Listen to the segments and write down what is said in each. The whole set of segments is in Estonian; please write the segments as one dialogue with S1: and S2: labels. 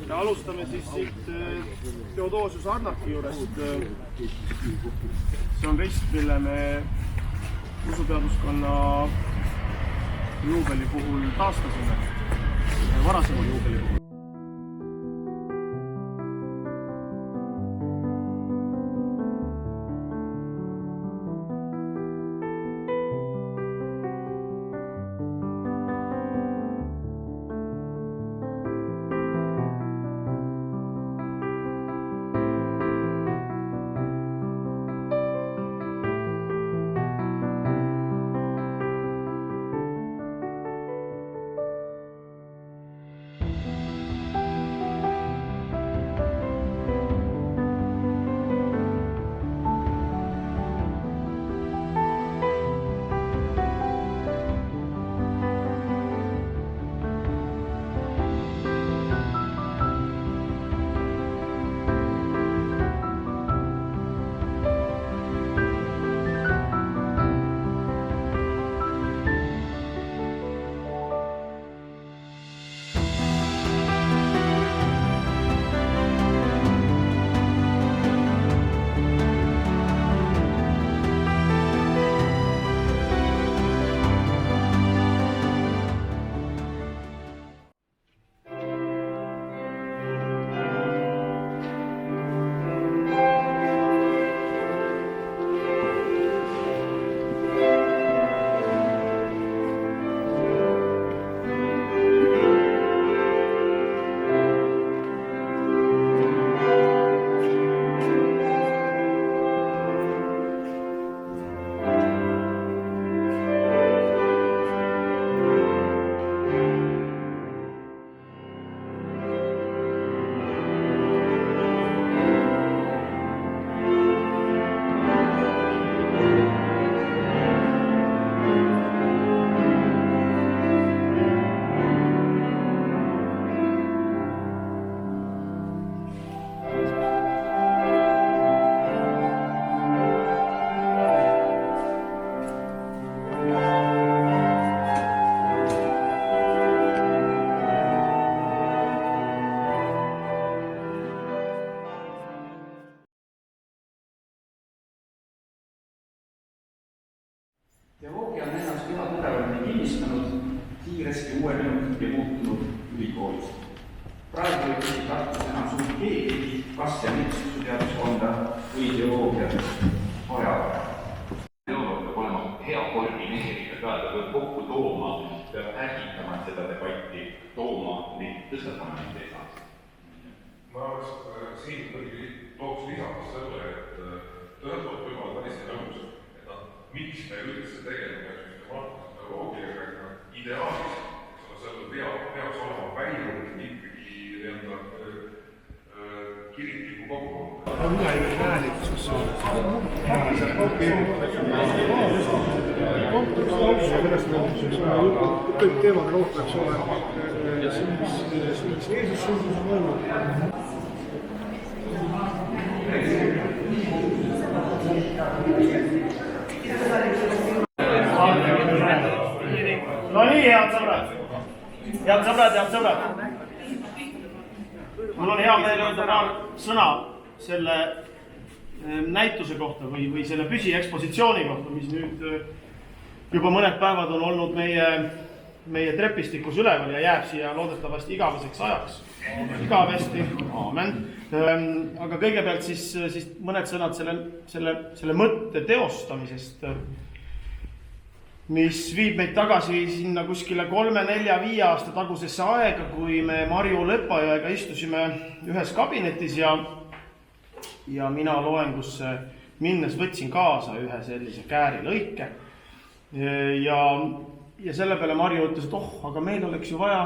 S1: Ja alustame siis siit Theodosius Arnaki juurest. See on rist, mille me usuteaduskonna juubeli puhul taastasime, varasema juubeli puhul.
S2: Teoloogia on ennast üha tugevamini kinnistanud, kiiresti uuenenud ja muutunud ülikoolist. Praegu ei küsi Tartus enam suurt keegi, kas ja miks usuteaduskonda või teoloogiat vajavad.
S3: Teoloog peab olema hea koordineerida ka, ta peab kokku tooma, peab ägitama seda debatti, tooma neid tõstatama neid teesasid.
S4: Ma oleks siin tooks lisaks selle, et ühelt poolt võib-olla päris nõus, miks me üldse tegeleme süstemaatilise teoloogiaga ideaalis, sellel peaks olema väljund ikkagi enda kirikliku kogukonna.
S1: Mina ei näe neid diskussioone. Kõik teemad rohkem, eks ole. Siis Jeesus sündus on olnud. No nii, head sõbrad. Mul on hea meel öelda paar sõna selle näituse kohta või selle püsiekspositsiooni kohta, mis nüüd juba mõned päevad on olnud meie trepistikus üleval ja jääb siia loodetavasti igaveseks ajaks. Igavesti, aamen. Aga kõigepealt siis mõned sõnad selle mõtte teostamisest, mis viib meid tagasi sinna kuskile 3, 4, 5 aasta tagusesse aega, kui me Marju Lepajõega istusime ühes kabinetis ja mina loengusse minnes võtsin kaasa ühe sellise käärilõike. Ja selle peale Marju ütles, et aga meil oleks ju vaja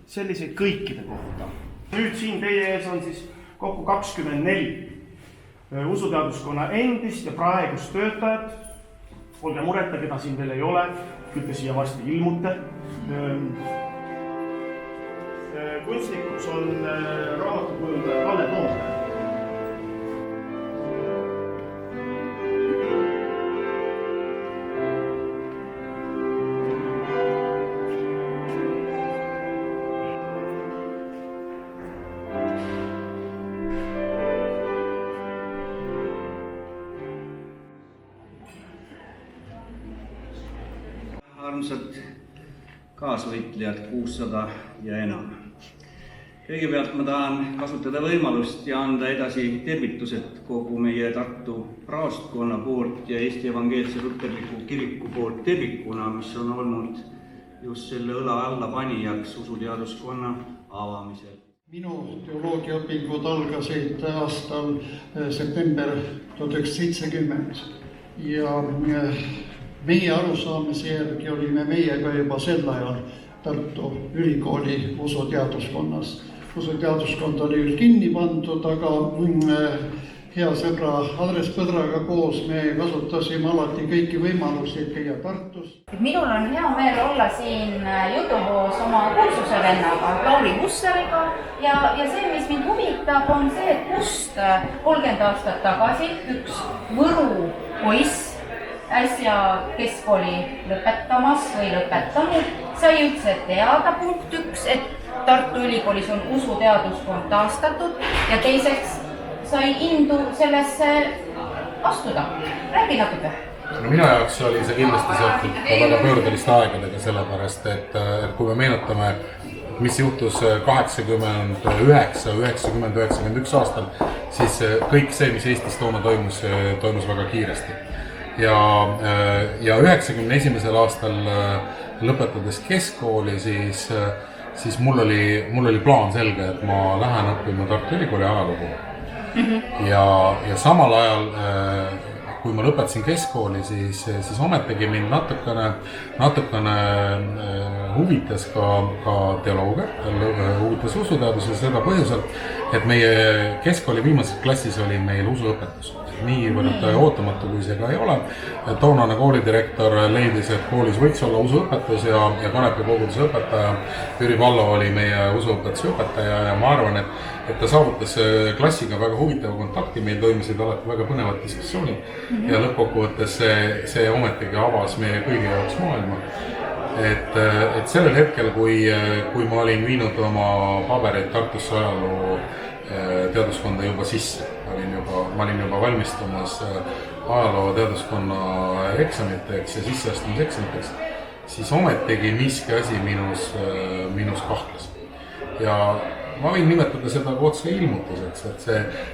S1: selliseid kõikide kohta. Nüüd siin teie ees on siis kokku 24 usuteaduskonna endist ja praegust töötajat. Olge mureta, keda siin veel ei ole, küll te siia varsti ilmute. Kunstnikuks on raamatukujundaja Kalle Toomsaar.
S5: armsad kaasvõitlejad 600 ja enam. Kõigepealt ma tahan kasutada võimalust ja anda edasi tervitused kogu meie Tartu praostkonna poolt ja Eesti Evangeelse Luterliku Kiriku poolt tervikuna, mis on olnud just selle õla alla panijaks usuteaduskonna avamisel.
S6: Minu teoloogiaõpingud algasid aastal september 1970 ja meie arusaamise järgi olime meiega juba sel ajal Tartu Ülikooli usuteaduskonnas. Usuteaduskond oli küll kinni pandud, aga hea sõbra Andres Põdraga koos me kasutasime alati kõiki võimalusi käia Tartus.
S7: Minul on hea meel olla siin jutuhoos oma kursuse vennaga, Lauri Hussariga ja see, mis mind huvitab, on see, et kust 30 aastat tagasi üks Võru poiss äsja keskkooli lõpetamas või lõpetanud sai üldse teada punkt 1, et Tartu Ülikoolis on usuteaduskond taastatud ja teiseks sai indu sellesse astuda. Räägi natuke.
S8: No minu jaoks oli see kindlasti seotud väga pöördeliste aegadega, sellepärast, et kui me meenutame, mis juhtus 89, 90, 91 aastal, siis kõik see, mis Eestis toona toimus väga kiiresti. Ja 91. aastal lõpetades keskkooli, siis mul oli plaan selge, et ma lähen õppima Tartu Ülikooli ajalugu. Ja samal ajal, kui ma lõpetasin keskkooli, siis ometigi mind natukene huvitas ka teoloogia, huvitas usuteaduse seda põhjusel, et meie keskkooli viimases klassis oli meil usuõpetus. Niivõrd ootamatu, kui see ka ei ole. Toonane koolidirektor leidis, et koolis võiks olla usuõpetus ja Kanepi koguduse õpetaja Jüri Vallo oli meie usuõpetuse õpetaja ja ma arvan, et ta saavutas klassiga väga huvitava kontakti, meil toimusid alati väga põnevad diskussioonid ja lõppkokkuvõttes see ometigi avas meie kõigi jaoks maailma. Et sellel hetkel, kui ma olin viinud oma pabereid Tartusse ajaloo teaduskonda juba sisse, ma olin juba valmistumas ajaloo teaduskonna eksamiteks ja sisseastumiseksamiteks, siis ometigi miski asi minus kahtles. Ja ma võin nimetada seda otse ilmutuseks,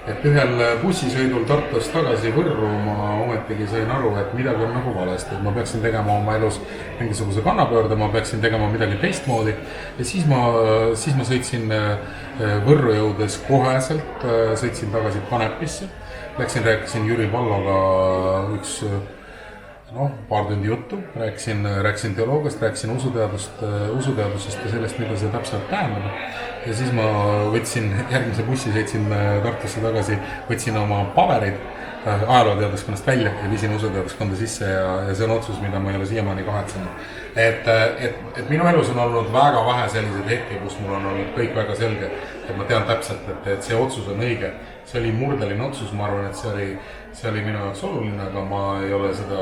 S8: et ühel bussisõidul Tartust tagasi Võrru ma ometigi sain aru, et midagi on nagu valesti, et ma peaksin tegema oma elus mingisuguse kannapöörde, ma peaksin tegema midagi teistmoodi ja siis ma sõitsin Võrru jõudes koheselt, sõitsin tagasi Kanepisse, rääkisin Jüri Valloga paar tundi juttu, rääkisin teoloogiast, rääkisin usuteadusest ja sellest, mida see täpselt tähendab. Ja siis ma järgmise bussi sõitsin Tartusse tagasi, võtsin oma pabereid ajalooteaduskonnast välja ja viisin usuteaduskonda sisse ja see on otsus, mida ma ei ole siiamaani kahetsenud. Et minu elus on olnud väga vähe selliseid hetki, kus mul on olnud kõik väga selge, et ma tean täpselt, et see otsus on õige. See oli murdeline otsus, ma arvan, et see oli minu jaoks oluline, aga ma ei ole seda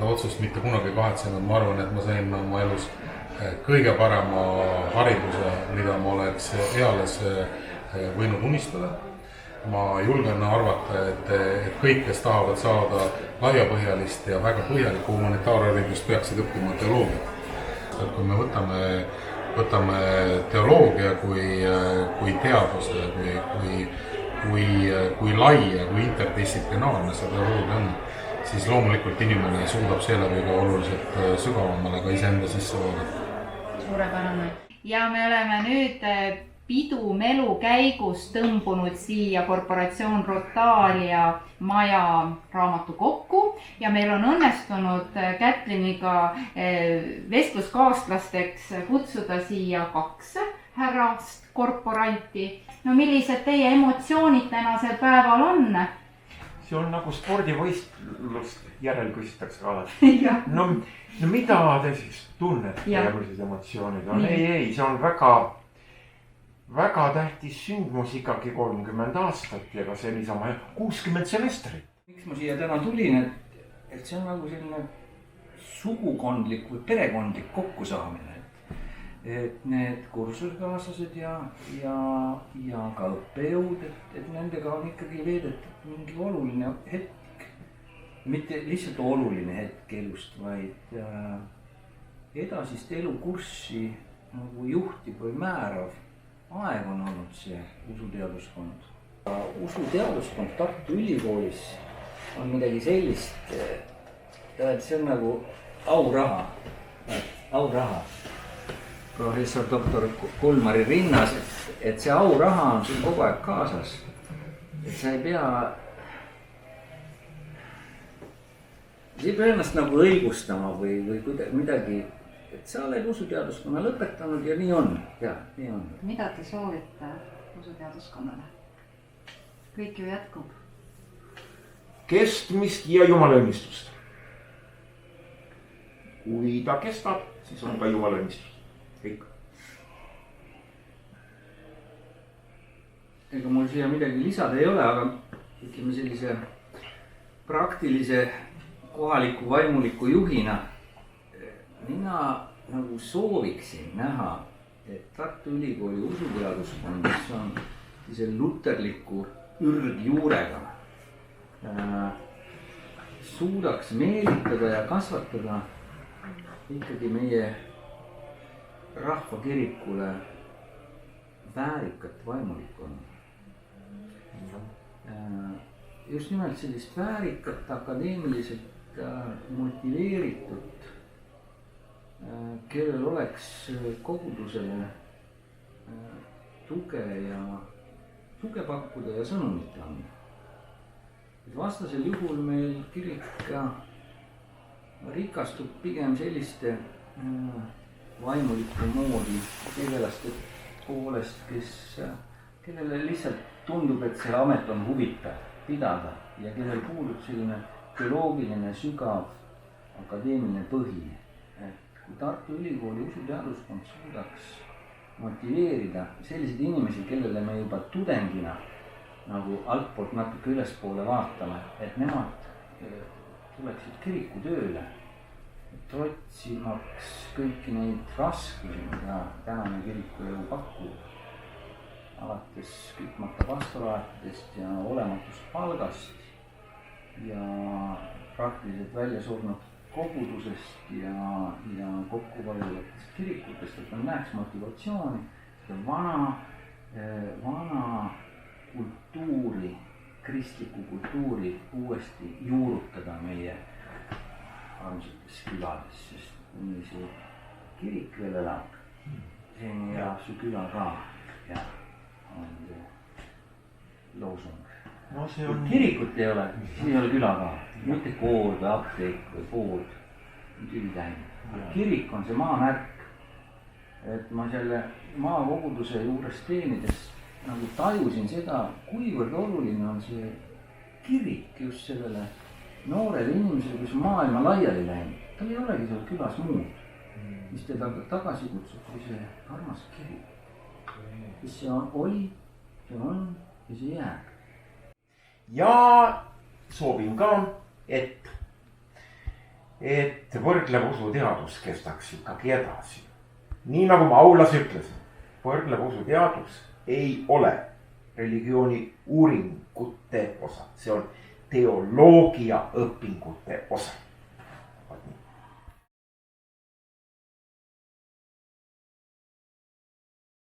S8: otsust mitte kunagi kahetsenud. Ma arvan, et ma sain oma elus kõige parema hariduse, mida ma oleks eales võinud unistada. Ma julgen arvata, et kõik, kes tahavad saada laiapõhjalist ja väga põhjalikku humanitaarharidust, peaksid õppima teoloogiat. Kui me võtame teoloogia kui teaduse, kui lai ja kui interdistsiplinaarne see teoloogia on, siis loomulikult inimene suudab seeläbi ka oluliselt sügavamale ka iseenda sisse vaadata.
S7: Suurepärane. Ja me oleme nüüd pidumelu käigus tõmbunud siia korporatsioon Rotalia maja raamatu kokku ja meil on õnnestunud Kätliniga vestluskaaslasteks kutsuda siia 2 härrast korporanti. No millised teie emotsioonid tänasel päeval on?
S9: See on nagu spordivõistlust järel küsitakse alati. No mida te siis tunnete ja millised emotsioonid on? Ei, see on väga tähtis sündmus ikkagi 30 aastat ja ka see niisama 60 semestrit.
S5: Miks ma siia täna tulin, et see on nagu selline sugukondlik või perekondlik kokkusaamine. Et need kursusekaaslased ja ka õppejõud, et nendega on ikkagi veedetud mingi oluline hetk. Mitte lihtsalt oluline hetk elust, vaid edasist elukurssi nagu juhtiv või määrav aeg on olnud see usuteaduskond. Usuteaduskond Tartu Ülikoolis on midagi sellist, et see on nagu auraha. Professor doktor Kulmari rinnas, et see auraha on sul kogu aeg kaasas. Et sa ei pea ennast nagu õigustama või midagi, et sa oled usuteaduskonna lõpetanud ja nii on. Ja, nii on.
S10: Mida te soovite usuteaduskonnale? Kõik ju jätkub.
S9: Kestmist ja jumalaõnnistust. Kui ta kestab, siis on ka jumalaõnnistus. Kõik.
S5: Ega mul siia midagi lisada ei ole, aga ütleme sellise praktilise kohaliku vaimuliku juhina mina nagu sooviksin näha, et Tartu Ülikooli usuteaduskond, mis on selle luterliku ürgjuurega, suudaks meelitada ja kasvatada ikkagi meie rahvakirikule väärikat vaimulikkonna. Just nimelt sellist väärikat, akadeemiliselt motiveeritud, kellel oleks kogudusele tuge pakkuda ja sõnumit anda. Vastasel juhul meil kirik rikastub pigem selliste vaimuliku moodi tegelaste poolest, kellele lihtsalt tundub, et see amet on huvitav pidada ja kellel puudub selline teoloogiline sügav akadeemiline põhi. Kui Tartu Ülikooli usuteaduskond suudaks motiveerida selliseid inimesi, kellele me juba tudengina nagu altpoolt natuke ülespoole vaatame, et nemad tuleksid kiriku tööle, otsimaks kõiki neid raskusi, mida tänane kiriku elu pakub, alates kütmata pastoraatidest ja olematust palgast ja praktiliselt välja surnud kogudusest ja kokkuvajuvatest kirikutest, et nad näeks motivatsiooni seda vana kultuuri, kristliku kultuuri uuesti juurutada meie armsates külades, sest nii see kirik veel elab, see ja su küla ka ja on loosung.
S9: No see on...
S5: Kirikut ei ole, siis ei ole küla ka, mitte kool või apteek või pood, kirik on see maamärk, et ma selle maakoguduse juures teenides nagu tajusin seda, kuivõrd oluline on see kirik just sellele noorele inimesele, kes maailma laiali läinud. Tal ei olegi seal külas muud, mis teda tagasi kutsub, kui see armas kirik. Mis see oli, see on ja see jääb.
S9: Ja soovin ka, et võrdlev usuteadus kestaks ikkagi edasi. Nii nagu ma aulas ütlesin, võrdlev usuteadus ei ole religiooni uuringute osa, see on teoloogia õpingute osa.